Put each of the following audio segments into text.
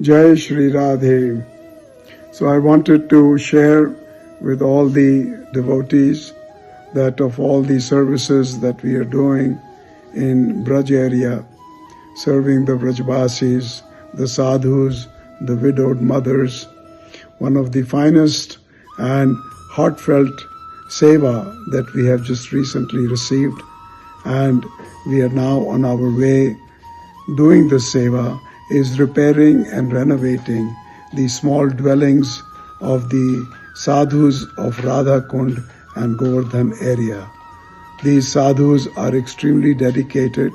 Jai Shri Radhe. So I wanted to share with all the devotees that of all the services that we are doing in Braj area, serving the Brajbasis, the sadhus, the widowed mothers, one of the finest and heartfelt seva that we have just recently received, and we are now on our way doing this seva is repairing and renovating the small dwellings of the sadhus of Radha Kund and Govardhan area. These sadhus are extremely dedicated.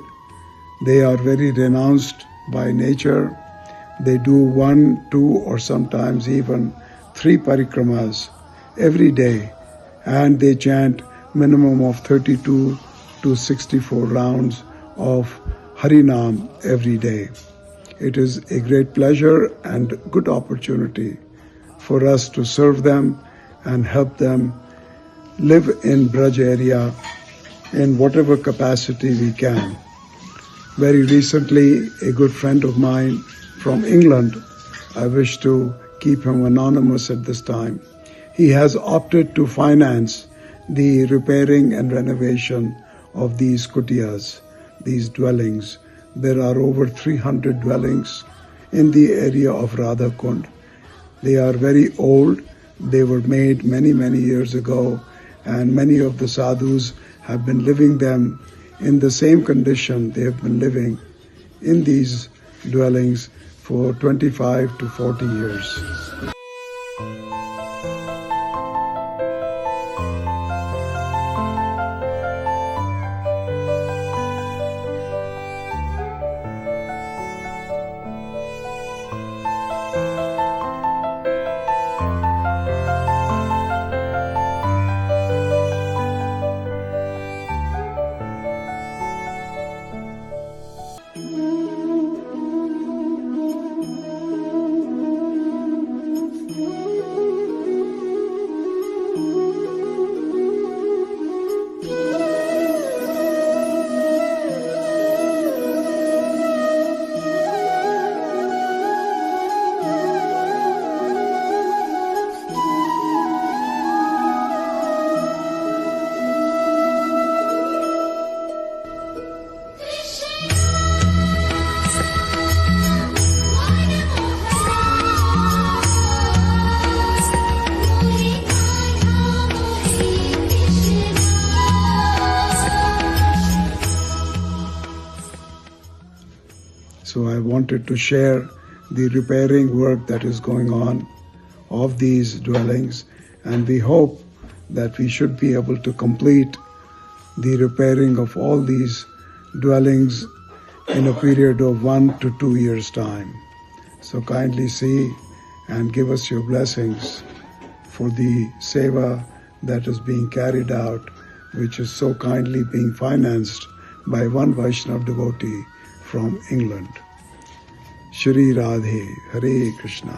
They are very renounced by nature. They do 1, 2, or sometimes even 3 parikramas every day, and they chant minimum of 32 to 64 rounds of Harinam every day. It is a great pleasure and good opportunity for us to serve them and help them live in Braj area in whatever capacity we can. Very recently, a good friend of mine from England, I wish to keep him anonymous at this time, he has opted to finance the repairing and renovation of these kutiyas, these dwellings. There are over 300 dwellings in the area of Radha Kund. They are very old. They were made many, many years ago, and many of the sadhus have been living them in the same condition. They have been living in these dwellings for 25 to 40 years. So I wanted to share the repairing work that is going on of these dwellings, and we hope that we should be able to complete the repairing of all these dwellings in a period of 1 to 2 years' time. So kindly see and give us your blessings for the seva that is being carried out, which is so kindly being financed by one Vaishnav devotee from England. Shri Radhe, Hare Krishna.